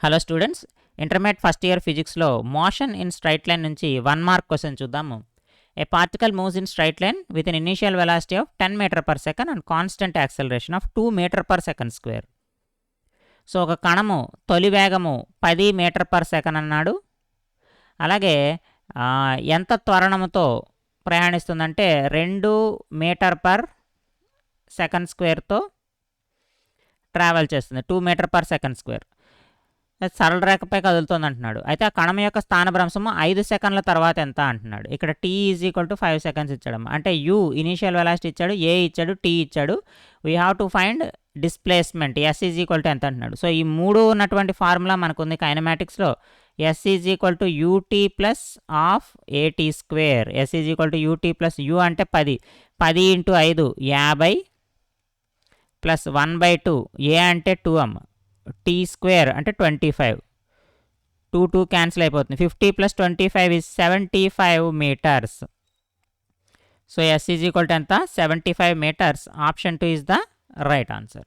Hello students, intermediate first year ఫిజిక్స్లో motion in straight line నుంచి 1 mark question చూద్దాము. A particle moves in straight line with an initial velocity of 10 metre per second and constant acceleration of 2 metre per second square. So ఒక కణము తొలి వేగము 10 metre per second అన్నాడు. అలాగే ఎంత త్వరణముతో ప్రయాణిస్తుందంటే 2 metre per second స్క్వేర్తో travel చేస్తుంది. 2 metre per second square సరళ రేఖపై కదులుతుంది అంటున్నాడు. అయితే ఆ కణం యొక్క స్థానభ్రంశము 5 సెకండ్ల తర్వాత ఎంత అంటున్నాడు. ఇక్కడ t = 5 సెకండ్స్ ఇచ్చాడు. అంటే u ఇనీషియల్ వెలాసిటీ ఇచ్చాడు, a ఇచ్చాడు, t ఇచ్చాడు. We have to find displacement s = ఎంత అంటున్నాడు. సో ఈ మూడు ఉన్నటువంటి ఫార్ములా మనకుంది కైనమాటిక్స్లో. s = ut plus of at square. s = ut plus u అంటే 10 × 5 50 ప్లస్ 1/2 a అంటే 2m t స్క్వేర్ అంటే 25. 2 క్యాన్సిల్ అయిపోతుంది. 50 + 25 is 75 మీటర్స్. సో s = ఎంత? 75 metres. Option 2 is the right answer.